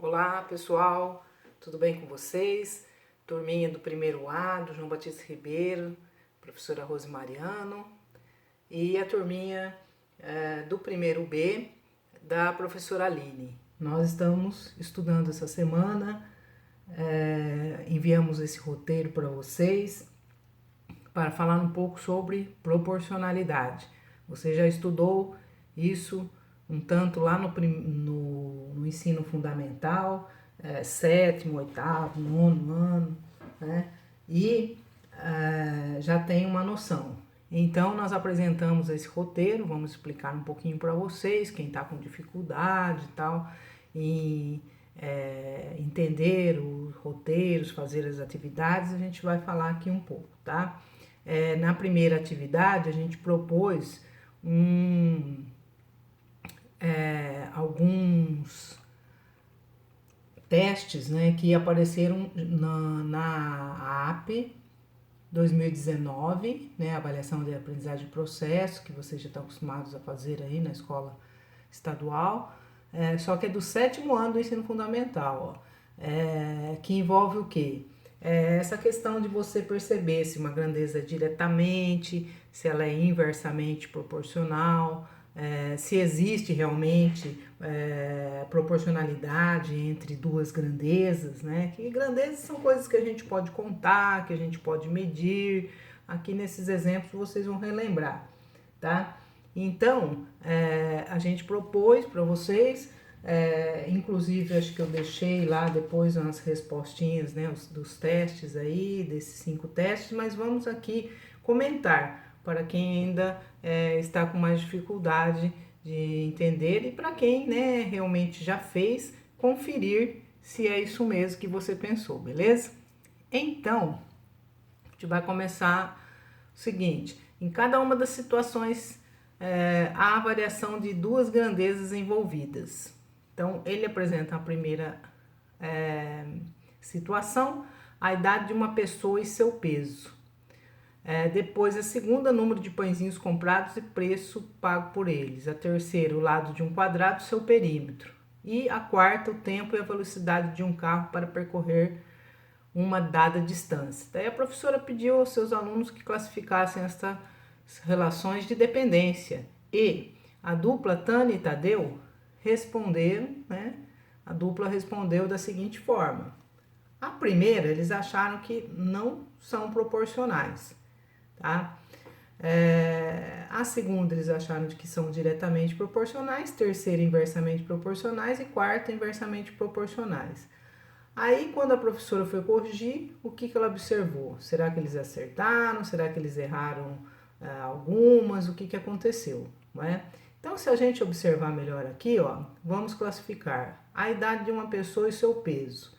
Olá pessoal, tudo bem com vocês? Turminha do primeiro A, do João Batista Ribeiro, professora Rose Mariano, e a turminha do primeiro B, da professora Aline. Nós estamos estudando essa semana, enviamos esse roteiro para vocês para falar um pouco sobre proporcionalidade. Você já estudou isso um tanto lá no ensino fundamental, sétimo, oitavo, nono ano, né? E já tem uma noção. Então, nós apresentamos esse roteiro, vamos explicar um pouquinho para vocês, quem está com dificuldade e tal, em entender os roteiros, fazer as atividades, a gente vai falar aqui um pouco, tá? Na primeira atividade, a gente propôs alguns testes, né, que apareceram na AP 2019, né, avaliação de aprendizagem de processo, que vocês já estão acostumados a fazer aí na escola estadual, só que é do sétimo ano do ensino fundamental, que envolve o quê? Essa questão de você perceber se uma grandeza é diretamente, se ela é inversamente proporcional, se existe realmente proporcionalidade entre duas grandezas, né? Que grandezas são coisas que a gente pode contar, que a gente pode medir. Aqui nesses exemplos vocês vão relembrar, tá? Então, a gente propôs para vocês, inclusive acho que eu deixei lá depois umas respostinhas, né, dos testes aí, desses 5 testes, mas vamos aqui comentar para quem ainda está com mais dificuldade de entender e para quem, né, realmente já fez, conferir se é isso mesmo que você pensou, beleza? Então, a gente vai começar o seguinte: em cada uma das situações há a variação de duas grandezas envolvidas. Então, ele apresenta a primeira situação, a idade de uma pessoa e seu peso. Depois, a segunda, número de pãezinhos comprados e preço pago por eles. A terceira, o lado de um quadrado, seu perímetro. E a quarta, o tempo e a velocidade de um carro para percorrer uma dada distância. Daí a professora pediu aos seus alunos que classificassem estas relações de dependência. E a dupla Tânia e Tadeu responderam, né? A dupla respondeu da seguinte forma: a primeira, eles acharam que não são proporcionais, tá? A segunda, eles acharam que são diretamente proporcionais, terceira, inversamente proporcionais e quarta, inversamente proporcionais. Aí, quando a professora foi corrigir, o que ela observou? Será que eles acertaram? Será que eles erraram algumas? O que aconteceu? Não é? Então, se a gente observar melhor aqui, ó, vamos classificar a idade de uma pessoa e seu peso.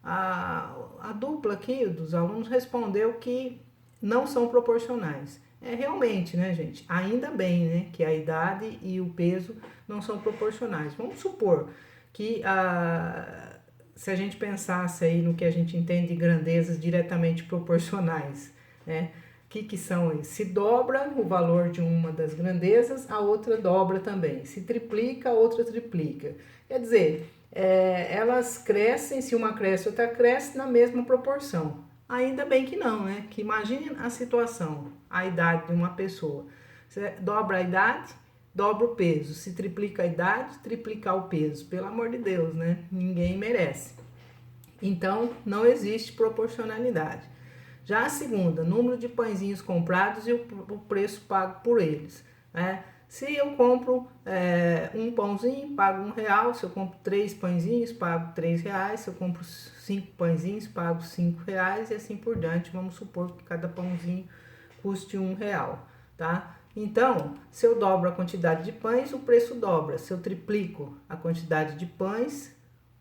A dupla aqui dos alunos respondeu que não são proporcionais. Realmente, né, gente? Ainda bem, né, que a idade e o peso não são proporcionais. Vamos supor que se a gente pensasse aí no que a gente entende de grandezas diretamente proporcionais, né? Que são? Se dobra o valor de uma das grandezas, a outra dobra também. Se triplica, a outra triplica. Quer dizer, elas crescem, se uma cresce, outra cresce na mesma proporção. Ainda bem que não, né? Que imagine a situação, a idade de uma pessoa. Você dobra a idade, dobra o peso. Se triplica a idade, triplicar o peso. Pelo amor de Deus, né? Ninguém merece. Então, não existe proporcionalidade. Já a segunda, número de pãezinhos comprados e o preço pago por eles, né? Se eu compro um pãozinho, pago R$1. Se eu compro 3 pãezinhos, pago R$3. Se eu compro 5 pãezinhos, pago R$5 e assim por diante. Vamos supor que cada pãozinho custe R$1, tá? Então, se eu dobro a quantidade de pães, o preço dobra. Se eu triplico a quantidade de pães,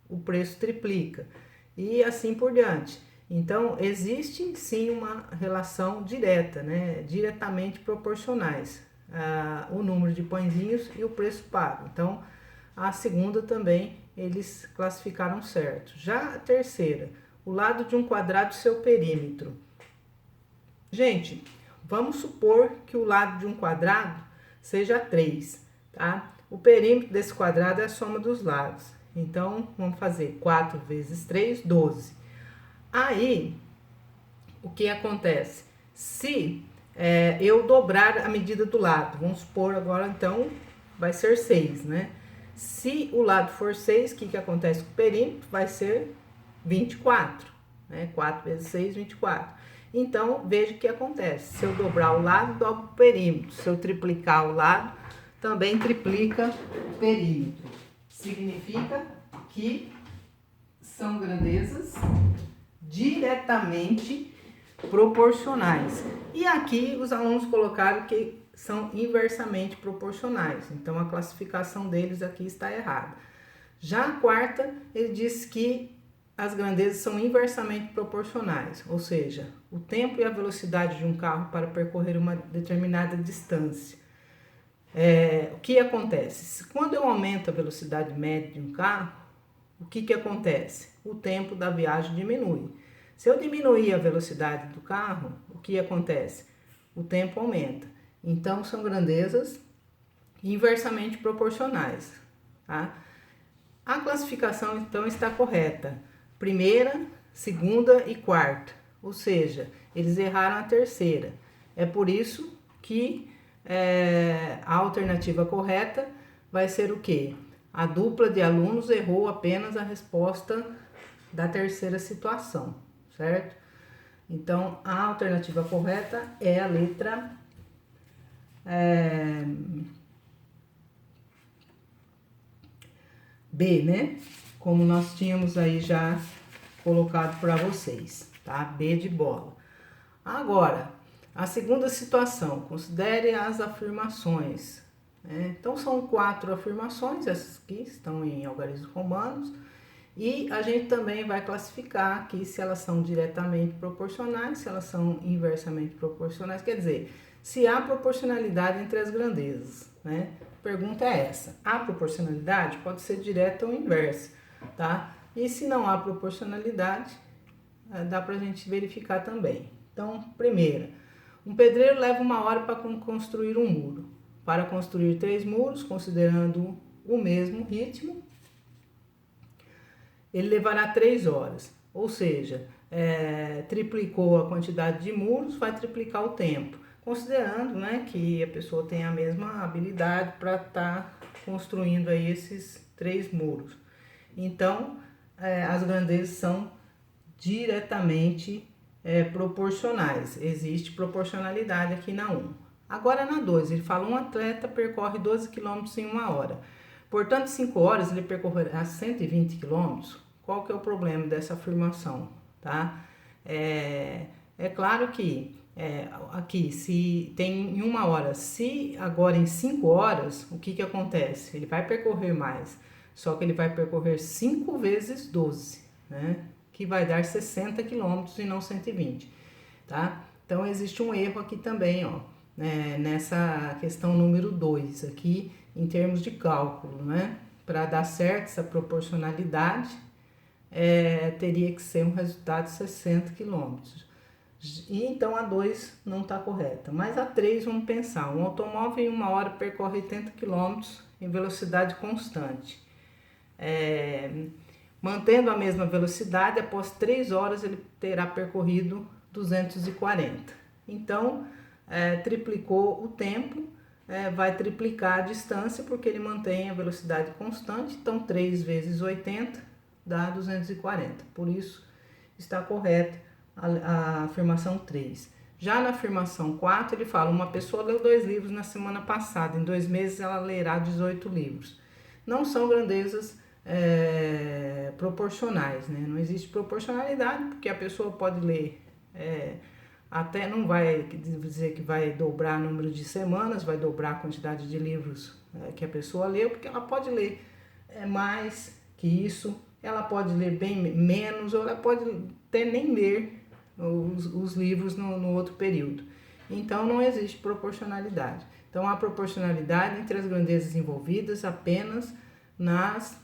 o preço triplica. E assim por diante. Então, existe sim uma relação direta, né? Diretamente proporcionais. O número de pãezinhos e o preço pago. Então, a segunda também eles classificaram certo. Já a terceira, o lado de um quadrado e seu perímetro. Gente, vamos supor que o lado de um quadrado seja 3, tá? O perímetro desse quadrado é a soma dos lados. Então, vamos fazer 4 vezes 3, 12. Aí, o que acontece? Se eu dobrar a medida do lado, vamos supor agora, então, vai ser 6, né? Se o lado for 6, o que acontece com o perímetro? Vai ser 24, né? 4 vezes 6, 24. Então, veja o que acontece. Se eu dobrar o lado, dobro o perímetro. Se eu triplicar o lado, também triplica o perímetro. Significa que são grandezas diretamente proporcionais. E aqui os alunos colocaram que são inversamente proporcionais. Então, a classificação deles aqui está errada. Já a quarta, ele diz que as grandezas são inversamente proporcionais, ou seja, o tempo e a velocidade de um carro para percorrer uma determinada distância. O que acontece? Quando eu aumento a velocidade média de um carro, o que acontece? O tempo da viagem diminui. Se eu diminuir a velocidade do carro, o que acontece? O tempo aumenta. Então, são grandezas inversamente proporcionais, tá? A classificação, então, está correta. Primeira, segunda e quarta. Ou seja, eles erraram a terceira. É por isso que a alternativa correta vai ser o quê? A dupla de alunos errou apenas a resposta da terceira situação, certo? Então, a alternativa correta é a letra B, né? Como nós tínhamos aí já colocado para vocês, tá? B de bola. Agora, a segunda situação, considere as afirmações. Então, são 4 afirmações, essas aqui estão em algarismos romanos, e a gente também vai classificar aqui se elas são diretamente proporcionais, se elas são inversamente proporcionais, quer dizer, se há proporcionalidade entre as grandezas, né? A pergunta é essa: a proporcionalidade pode ser direta ou inversa, tá? E se não há proporcionalidade, dá pra gente verificar também. Então, primeira, um pedreiro leva 1 hora para construir um muro. Para construir 3 muros, considerando o mesmo ritmo, ele levará 3 horas. Ou seja, triplicou a quantidade de muros, vai triplicar o tempo. Considerando, né, que a pessoa tem a mesma habilidade para estar construindo aí esses 3 muros. Então, as grandezas são diretamente proporcionais. Existe proporcionalidade aqui na 1. Agora na 2, ele fala: um atleta percorre 12 km em 1 hora. Portanto, 5 horas ele percorrerá 120 km. Qual que é o problema dessa afirmação? Tá? É claro que aqui, se tem em 1 hora, se agora em 5 horas, o que acontece? Ele vai percorrer mais, só que ele vai percorrer 5 vezes 12, né? Que vai dar 60 km e não 120, tá? Então, existe um erro aqui também, ó, nessa questão número 2, aqui, em termos de cálculo, né? Para dar certo essa proporcionalidade, teria que ser um resultado de 60 km. E então a 2 não está correta. Mas a 3, vamos pensar: um automóvel em 1 hora percorre 80 km em velocidade constante. Mantendo a mesma velocidade, após 3 horas ele terá percorrido 240. Então, triplicou o tempo, vai triplicar a distância, porque ele mantém a velocidade constante. Então, 3 vezes 80 dá 240. Por isso, está correta a afirmação 3. Já na afirmação 4, ele fala: uma pessoa leu 2 livros na semana passada, em 2 meses ela lerá 18 livros. Não são grandezas proporcionais, né? Não existe proporcionalidade, porque a pessoa pode ler, até não vai dizer que vai dobrar o número de semanas, vai dobrar a quantidade de livros que a pessoa leu, porque ela pode ler mais que isso, ela pode ler bem menos, ou ela pode até nem ler os livros no outro período. Então, não existe proporcionalidade. Então, há proporcionalidade entre as grandezas envolvidas apenas nas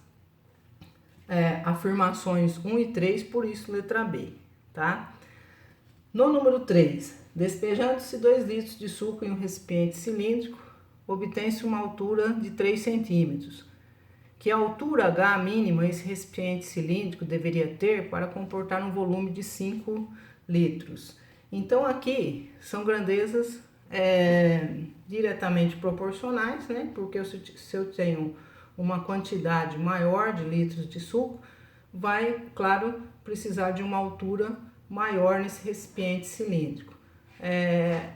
afirmações 1 e 3, por isso letra B, tá? No número 3, despejando-se 2 litros de suco em um recipiente cilíndrico, obtém-se uma altura de 3 centímetros. que altura H mínima esse recipiente cilíndrico deveria ter para comportar um volume de 5 litros. Então aqui são grandezas diretamente proporcionais, né? Porque se eu tenho uma quantidade maior de litros de suco, vai, claro, precisar de uma altura maior nesse recipiente cilíndrico.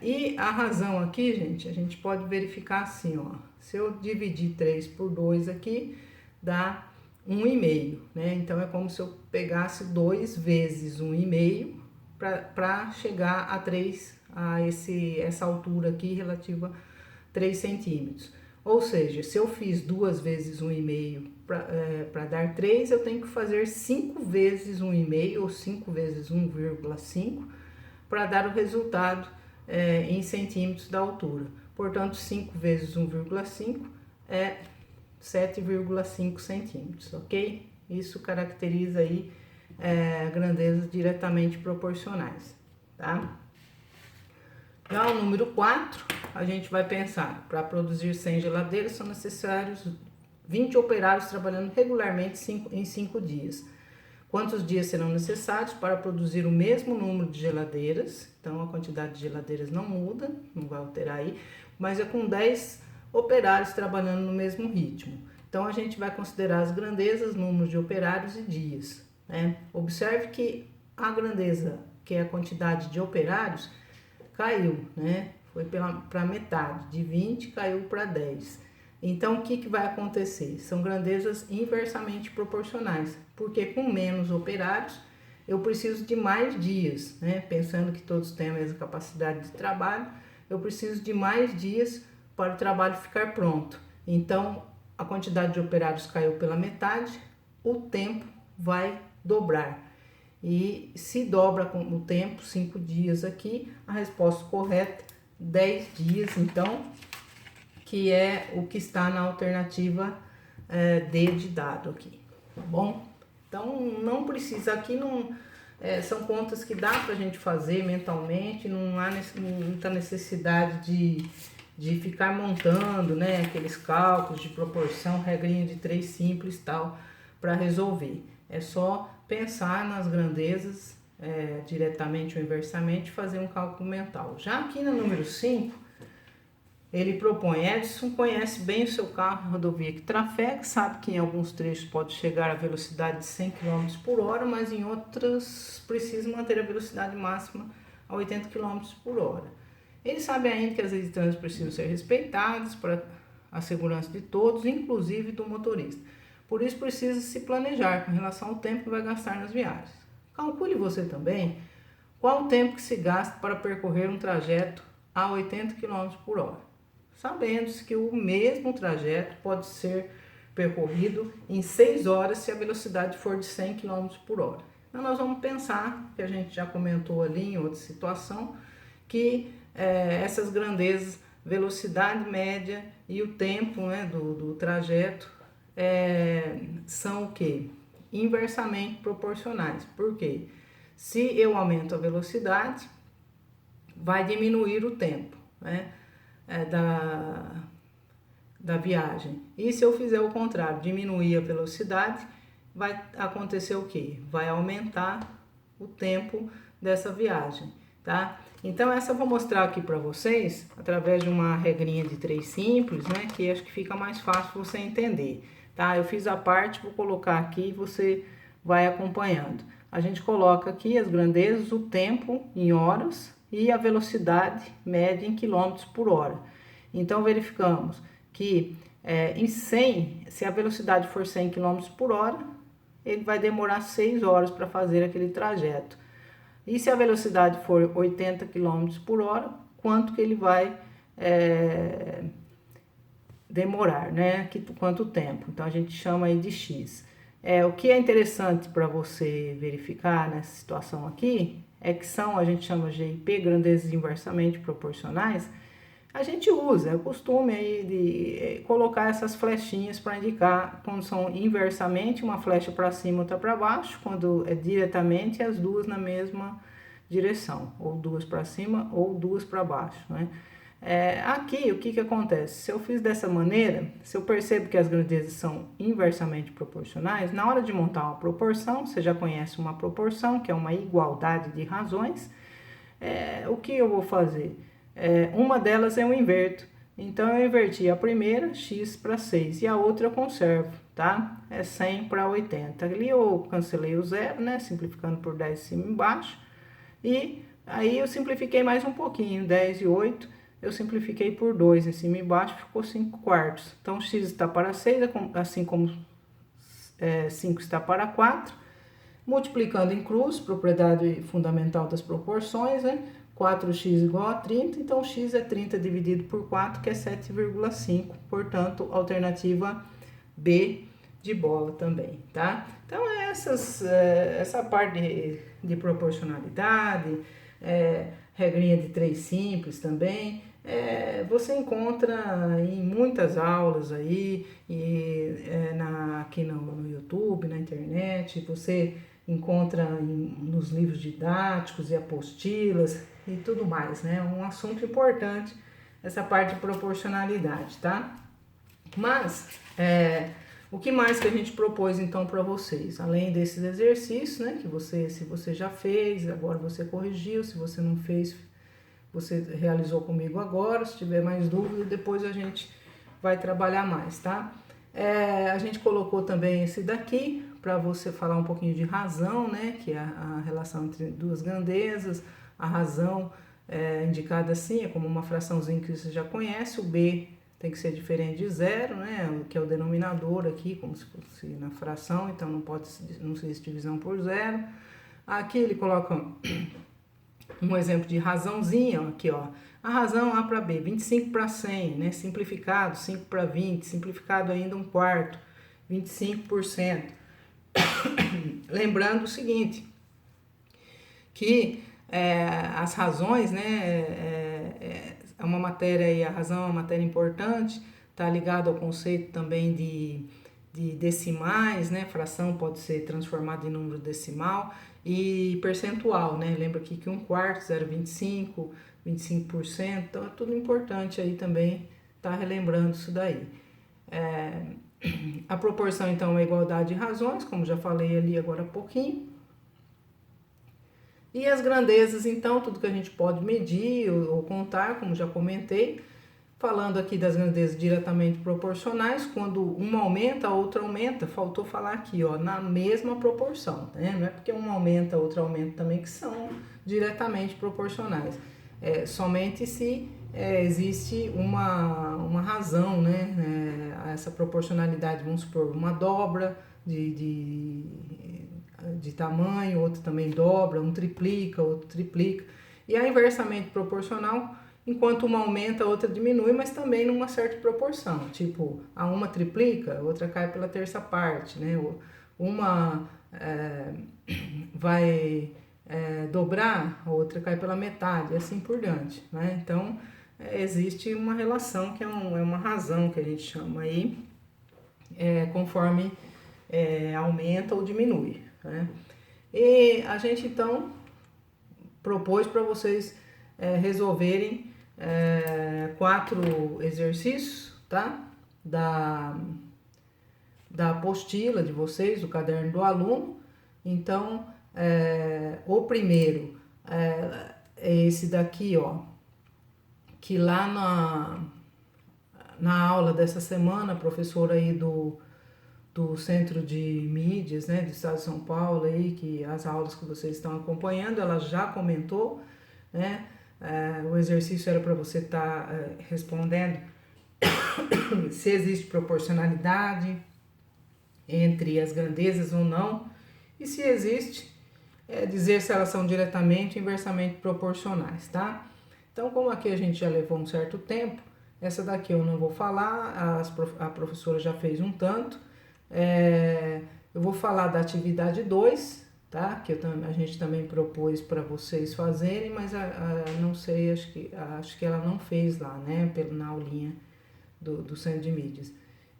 E a razão aqui, gente, a gente pode verificar assim, ó. Se eu dividir 3 por 2 aqui, dá 1,5, né? Então é como se eu pegasse 2 vezes 1,5 para chegar a 3, essa altura aqui relativa a 3 centímetros. Ou seja, se eu fiz 2 vezes 1,5 para dar 3, eu tenho que fazer 5 vezes 1,5 ou 5 vezes 1,5 para dar o resultado em centímetros da altura. Portanto, 5 vezes 1,5 é 7,5 centímetros, ok? Isso caracteriza aí grandezas diretamente proporcionais, tá? Já o número 4, a gente vai pensar, para produzir 100 geladeiras são necessários 20 operários trabalhando regularmente em 5 dias. Quantos dias serão necessários para produzir o mesmo número de geladeiras? Então, a quantidade de geladeiras não muda, não vai alterar aí, mas é com 10 operários trabalhando no mesmo ritmo. Então, a gente vai considerar as grandezas, números de operários e dias, né? Observe que a grandeza, que é a quantidade de operários, caiu, né? Foi para metade, de 20 caiu para 10. Então, o que vai acontecer? São grandezas inversamente proporcionais, porque com menos operários, eu preciso de mais dias, né? Pensando que todos têm a mesma capacidade de trabalho, eu preciso de mais dias para o trabalho ficar pronto. Então, a quantidade de operários caiu pela metade, o tempo vai dobrar. E se dobra com o tempo, 5 dias aqui, a resposta correta, 10 dias, então, que é o que está na alternativa D de dado aqui, tá bom? Então, não precisa, aqui não, são contas que dá pra gente fazer mentalmente, não há muita necessidade de ficar montando, né, aqueles cálculos de proporção, regrinha de 3 simples e tal, para resolver. É só pensar nas grandezas diretamente ou inversamente, fazer um cálculo mental. Já aqui no número 5, ele propõe: Edson conhece bem o seu carro, a rodovia que trafega, sabe que em alguns trechos pode chegar a velocidade de 100 km por hora, mas em outras precisa manter a velocidade máxima a 80 km por hora. Ele sabe ainda que as leis de trânsito precisam ser respeitadas para a segurança de todos, inclusive do motorista. Por isso precisa se planejar com relação ao tempo que vai gastar nas viagens. Calcule você também qual o tempo que se gasta para percorrer um trajeto a 80 km por hora. Sabendo-se que o mesmo trajeto pode ser percorrido em 6 horas se a velocidade for de 100 km por hora. Então, nós vamos pensar, que a gente já comentou ali em outra situação, que essas grandezas, velocidade média e o tempo, né, do trajeto são o quê? Inversamente proporcionais. Por quê? Se eu aumento a velocidade, vai diminuir o tempo, né? Da viagem. E se eu fizer o contrário, diminuir a velocidade, vai acontecer o que? Vai aumentar o tempo dessa viagem, tá? Então essa eu vou mostrar aqui para vocês através de uma regrinha de 3 simples, né? Que acho que fica mais fácil você entender, tá? Eu fiz a parte, vou colocar aqui e você vai acompanhando. A gente coloca aqui as grandezas, o tempo em horas e a velocidade média em quilômetros por hora. Então, verificamos que em 100, se a velocidade for 100 km por hora, ele vai demorar 6 horas para fazer aquele trajeto. E se a velocidade for 80 km por hora, quanto que ele vai demorar, né? Quanto tempo? Então, a gente chama aí de X. O que é interessante para você verificar nessa situação aqui é que são, a gente chama GIP, grandezas inversamente proporcionais. A gente usa, é o costume aí de colocar essas flechinhas para indicar quando são inversamente, uma flecha para cima, outra para baixo, quando é diretamente, as duas na mesma direção, ou duas para cima ou duas para baixo, né? Aqui, o que acontece? Se eu fiz dessa maneira, se eu percebo que as grandezas são inversamente proporcionais, na hora de montar uma proporção, você já conhece uma proporção, que é uma igualdade de razões, o que eu vou fazer? Uma delas eu inverto. Então, eu inverti a primeira, x para 6, e a outra eu conservo, tá? É 100 para 80. Ali eu cancelei o zero, né? Simplificando por 10 em cima e embaixo. E aí eu simplifiquei mais um pouquinho, 10 e 8, eu simplifiquei por 2 em cima e embaixo, ficou 5 quartos. Então, x está para 6, assim como 5 está para 4. Multiplicando em cruz, propriedade fundamental das proporções, né? 4x igual a 30, então x é 30 dividido por 4, que é 7,5. Portanto, alternativa B de bola também, tá? Então, essa parte de proporcionalidade, regrinha de 3 simples também, você encontra em muitas aulas aí, aqui no YouTube, na internet, você encontra nos livros didáticos e apostilas e tudo mais, né? Um assunto importante, essa parte de proporcionalidade, tá? Mas, o que mais que a gente propôs então para vocês? Além desses exercícios, né? Que se você já fez, agora você corrigiu, se você não fez, você realizou comigo agora. Se tiver mais dúvida, depois a gente vai trabalhar mais, tá? A gente colocou também esse daqui para você falar um pouquinho de razão, né? Que é a relação entre duas grandezas. A razão indicada assim é como uma fraçãozinha que você já conhece. O B tem que ser diferente de zero, né? Que é o denominador aqui, como se fosse na fração, então não existe divisão por zero. Aqui ele coloca um exemplo de razãozinha, aqui ó, a razão A para B, 25 para 100, né, simplificado, 5 para 20, simplificado ainda um quarto, 25%. Lembrando o seguinte, que as razões, né, é uma matéria aí, a razão é uma matéria importante, está ligado ao conceito também de decimais, né? Fração pode ser transformada em número decimal e percentual, né? Lembra aqui que um quarto, 0,25, 25%, então é tudo importante aí também, tá relembrando isso daí. A proporção, então, é a igualdade de razões, como já falei ali agora há pouquinho. E as grandezas, então, tudo que a gente pode medir ou contar, como já comentei. Falando aqui das grandezas diretamente proporcionais, quando uma aumenta, a outra aumenta, faltou falar aqui, ó, na mesma proporção, né? Não é porque uma aumenta, a outra aumenta também, que são diretamente proporcionais. Somente se existe uma razão, né? A essa proporcionalidade, vamos supor, uma dobra de tamanho, outro também dobra, um triplica, outro triplica. E a inversamente proporcional, enquanto uma aumenta, a outra diminui, mas também numa certa proporção. Tipo, a uma triplica, a outra cai pela terça parte, né? Uma vai dobrar, a outra cai pela metade, e assim por diante, né? Então, existe uma relação que é uma razão que a gente chama aí, conforme aumenta ou diminui, né? E a gente, então, propôs para vocês resolverem 4 exercícios, tá? Da apostila de vocês, do caderno do aluno. Então, o primeiro é esse daqui, ó, que lá na aula dessa semana, a professora aí do Centro de Mídias, né, do Estado de São Paulo, aí, que as aulas que vocês estão acompanhando, ela já comentou, né? O exercício era para você estar respondendo se existe proporcionalidade entre as grandezas ou não, e se existe, dizer se elas são diretamente ou inversamente proporcionais, tá? Então, como aqui a gente já levou um certo tempo, essa daqui eu não vou falar, a professora já fez um tanto. Eu vou falar da atividade 2, tá? Que a gente também propôs para vocês fazerem, mas não sei, acho que ela não fez lá, né? Na aulinha do Centro de Mídias.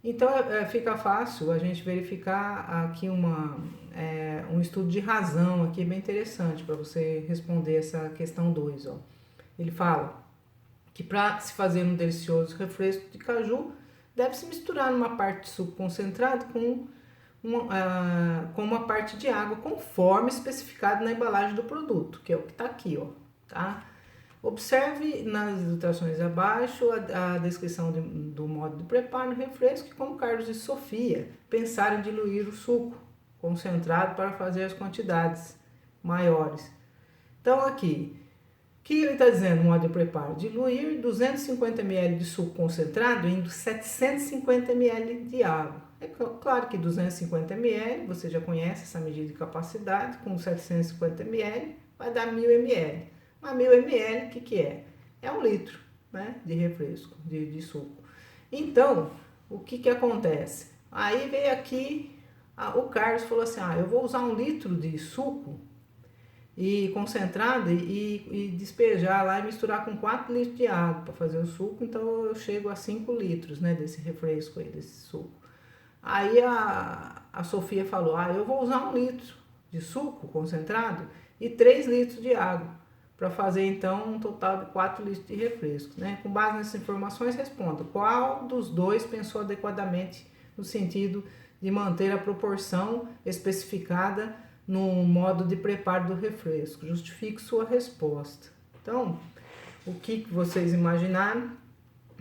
Então, fica fácil a gente verificar aqui um estudo de razão aqui bem interessante para você responder essa questão 2, ó. Ele fala: que para se fazer um delicioso refresco de caju, deve-se misturar uma parte de suco concentrado com uma parte de água, conforme especificado na embalagem do produto, que é o que está aqui, ó, tá? Observe nas ilustrações abaixo a descrição do modo de preparo do refresco e como Carlos e Sofia pensaram em diluir o suco concentrado para fazer as quantidades maiores. Então aqui, o que ele está dizendo no modo de preparo? Diluir 250 ml de suco concentrado em 750 ml de água. É claro que 250 ml, você já conhece essa medida de capacidade, com 750 ml vai dar 1000 ml. Mas 1000 ml, o que é? É 1 litro, né, de refresco, de suco. Então, o que acontece? Aí veio aqui, o Carlos falou assim, eu vou usar 1 litro de suco e concentrado e despejar lá e misturar com 4 litros de água para fazer o suco, então eu chego a 5 litros, né, desse refresco aí, desse suco. Aí a Sofia falou, eu vou usar 1 litro de suco concentrado e 3 litros de água para fazer então um total de 4 litros de refresco, né? Com base nessas informações, responda qual dos dois pensou adequadamente no sentido de manter a proporção especificada no modo de preparo do refresco. Justifique sua resposta. Então, o que vocês imaginaram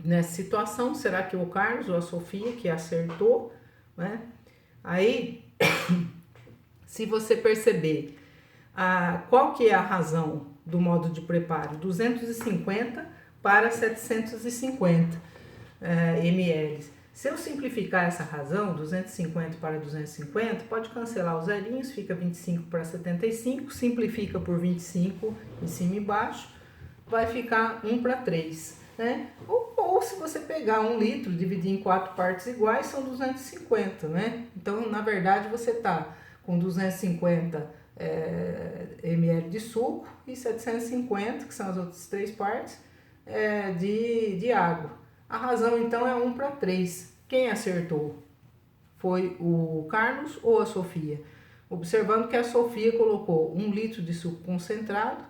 nessa situação? Será que o Carlos ou a Sofia que acertou, né? Aí, se você perceber qual que é a razão do modo de preparo, 250 para 750 ml. Se eu simplificar essa razão, 250 para 250, pode cancelar os zerinhos, fica 25 para 75, simplifica por 25 em cima e embaixo, vai ficar 1 para 3, né? Ou se você pegar 1 litro, dividir em 4 partes iguais, são 250, né? Então, na verdade, você está com 250 ml de suco e 750, que são as outras 3 partes, de água. A razão, então, é 1 para 3. Quem acertou? Foi o Carlos ou a Sofia? Observando que a Sofia colocou 1 litro de suco concentrado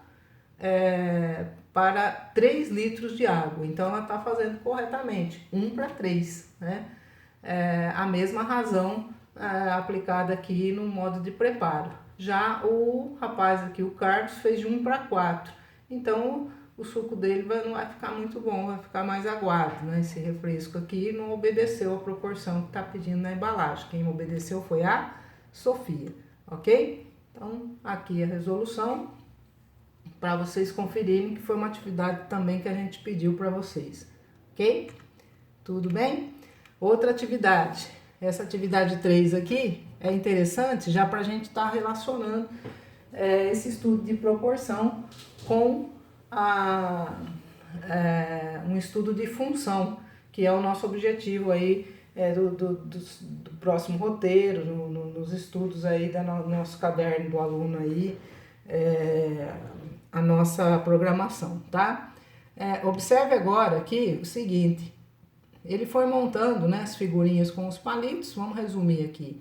para 3 litros de água. Então, ela está fazendo corretamente, 1 para 3, né? A mesma razão aplicada aqui no modo de preparo. Já o rapaz aqui, o Carlos, fez de 1 para 4. Então, o suco dele não vai ficar muito bom, vai ficar mais aguado, né? Esse refresco aqui não obedeceu a proporção que está pedindo na embalagem. Quem obedeceu foi a Sofia, ok? Então, aqui a resolução, para vocês conferirem que foi uma atividade também que a gente pediu para vocês, ok? Tudo bem? Outra atividade, essa atividade 3 aqui é interessante já para a gente estar relacionando esse estudo de proporção com um estudo de função, que é o nosso objetivo aí do próximo roteiro, nos estudos aí do nosso caderno do aluno aí, a nossa programação, tá? Observe agora aqui o seguinte, ele foi montando, né, as figurinhas com os palitos, vamos resumir aqui.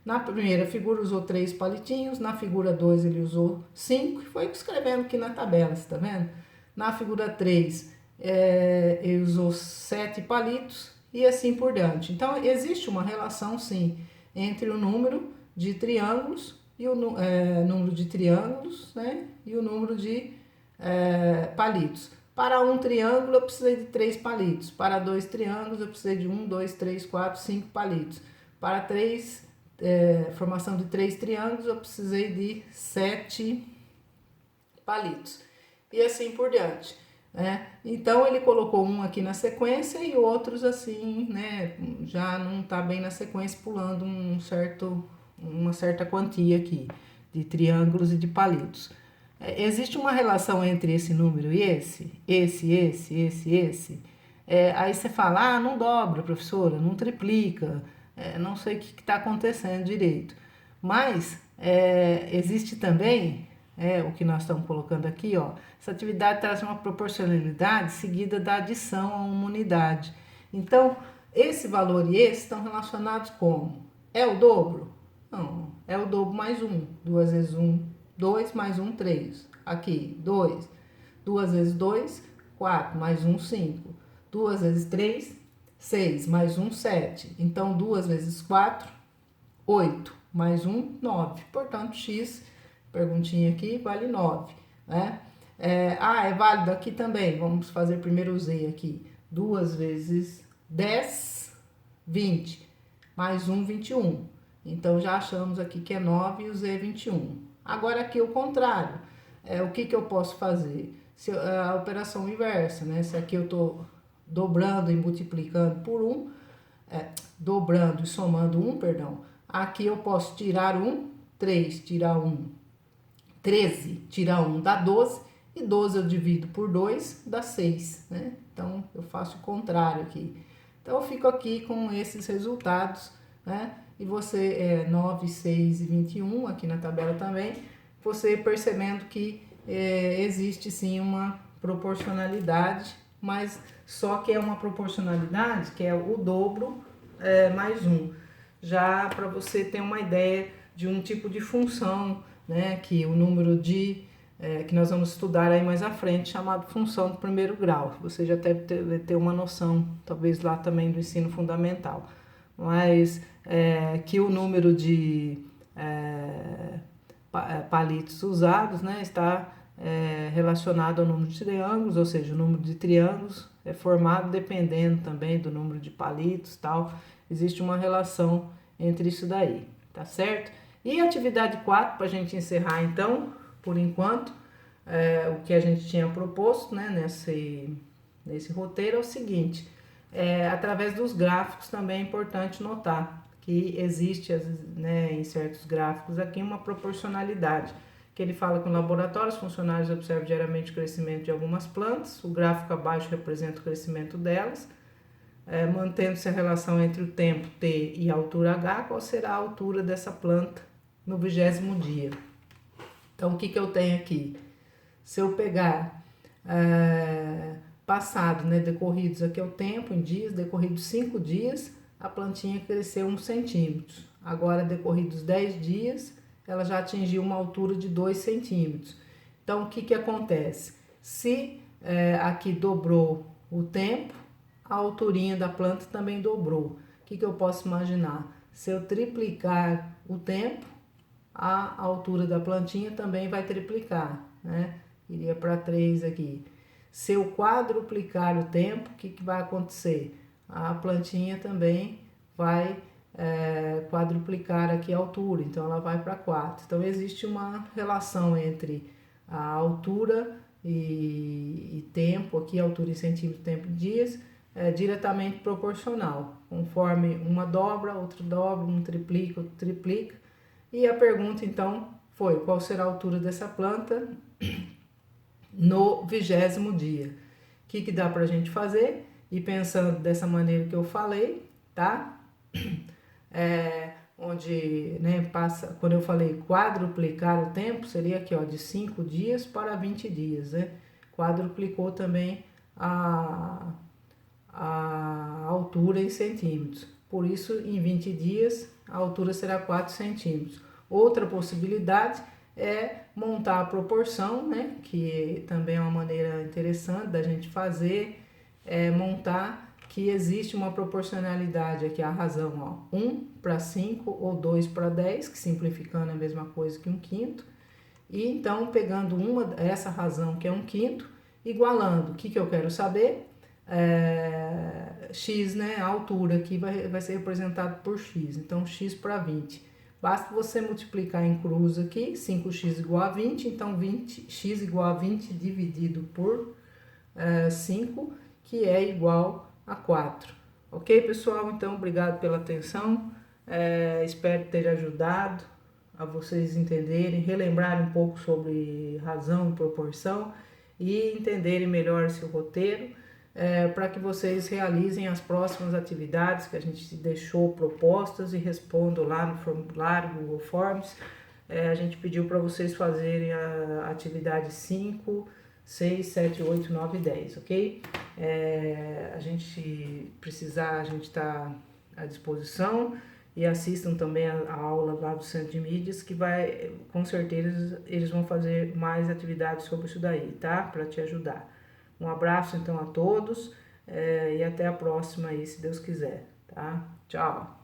Na primeira figura usou 3 palitinhos, na figura 2 ele usou 5 e foi escrevendo aqui na tabela, você tá vendo? Na figura 3 ele usou 7 palitos e assim por diante. Então existe uma relação sim entre o número de triângulos e o número de triângulos, né, e o número de palitos. Para um triângulo eu precisei de 3 palitos, para 2 triângulos eu precisei de 1, 2, 3, 4, 5 palitos. Para formação de 3 triângulos eu precisei de 7 palitos. E assim por diante, né? Então ele colocou um aqui na sequência e outros assim, né, já não está bem na sequência, pulando uma certa quantia aqui de triângulos e de palitos. Existe uma relação entre esse número e esse. Aí você fala, não dobra, professora, não triplica, não sei o que está acontecendo direito. Mas existe também, o que nós estamos colocando aqui, ó, essa atividade traz uma proporcionalidade seguida da adição a uma unidade. Então, esse valor e esse estão relacionados como? É o dobro? Não, é o dobro mais 1. 2 vezes 1, 2 mais 1, 3. Aqui, 2. 2 vezes 2, 4, mais 1, 5. 2 vezes 3, 6, mais 1, 7. Então, 2 vezes 4, 8, mais 1, 9. Portanto, x, perguntinha aqui, vale 9, né? É válido aqui também, vamos fazer primeiro o z aqui. 2 vezes 10, 20, mais 1, 21. Então, já achamos aqui que é 9 e o z é 21. Agora, aqui o contrário. O que eu posso fazer? A operação inversa, né? Se aqui eu estou dobrando e multiplicando por 1, dobrando e somando 1, perdão. Aqui eu posso tirar 1, 3 tirar 1, 13 tirar 1 dá 12, e 12 eu divido por 2, dá 6, né? Então, eu faço o contrário aqui. Então, eu fico aqui com esses resultados, né? E você, 9, 6 e 21, aqui na tabela também, você percebendo que existe sim uma proporcionalidade, mas só que é uma proporcionalidade que é o dobro mais 1. Já para você ter uma ideia de um tipo de função, né? Que o número de que nós vamos estudar aí mais à frente, chamado função do primeiro grau. Você já deve ter uma noção, talvez lá também do ensino fundamental. Mas que o número de palitos usados, né, está relacionado ao número de triângulos, ou seja, o número de triângulos é formado dependendo também do número de palitos, tal. Existe uma relação entre isso daí, tá certo? E a atividade 4, para a gente encerrar então, por enquanto, o que a gente tinha proposto, né, nesse roteiro é o seguinte: através dos gráficos também é importante notar que existe, né, em certos gráficos aqui uma proporcionalidade, que ele fala que no laboratório os funcionários observam diariamente o crescimento de algumas plantas, o gráfico abaixo representa o crescimento delas, mantendo-se a relação entre o tempo t e a altura h, qual será a altura dessa planta no 20º dia. Então, o que eu tenho aqui? Se eu pegar passado, né, decorridos aqui é o tempo, em dias, decorridos 5 dias, a plantinha cresceu 1 centímetro. Agora, decorridos 10 dias, ela já atingiu uma altura de 2 centímetros. Então, o que acontece? Se aqui dobrou o tempo, a alturinha da planta também dobrou. O que eu posso imaginar? Se eu triplicar o tempo, a altura da plantinha também vai triplicar, né? Iria para 3 aqui. Se eu quadruplicar o tempo, o que vai acontecer? A plantinha também vai quadruplicar aqui a altura, então ela vai para 4. Então, existe uma relação entre a altura e tempo, aqui altura em centímetro, tempo em dias, diretamente proporcional. Conforme uma dobra, outro dobra, um triplica, outro triplica. E a pergunta, então, foi: qual será a altura dessa planta no 20º dia? O que dá pra gente fazer? E pensando dessa maneira que eu falei, tá? Onde, né, passa, quando eu falei quadruplicar o tempo, seria aqui, ó, de 5 dias para 20 dias, né? Quadruplicou também a altura em centímetros. Por isso, em 20 dias, a altura será 4 centímetros. Outra possibilidade é montar a proporção, né, que também é uma maneira interessante da gente fazer, montar que existe uma proporcionalidade aqui, a razão, ó, 1 para 5 ou 2 para 10, que simplificando é a mesma coisa que 1/5. E então, pegando essa razão, que é 1/5, igualando, o que eu quero saber? X, né, a altura aqui vai ser representado por x, então x para 20. Basta você multiplicar em cruz aqui, 5x igual a 20, então x igual a 20 dividido por 5, que é igual a 4. Ok, pessoal? Então, obrigado pela atenção, espero ter ajudado a vocês entenderem, relembrarem um pouco sobre razão e proporção e entenderem melhor esse roteiro, para que vocês realizem as próximas atividades que a gente deixou propostas e respondam lá no formulário Google Forms. A gente pediu para vocês fazerem a atividade 5, 6, 7, 8, 9 e 10, ok? A gente precisar, a gente está à disposição, e assistam também a aula lá do Centro de Mídias, que vai, com certeza, eles vão fazer mais atividades sobre isso daí, tá? Para te ajudar. Um abraço então a todos e até a próxima aí, se Deus quiser, tá? Tchau!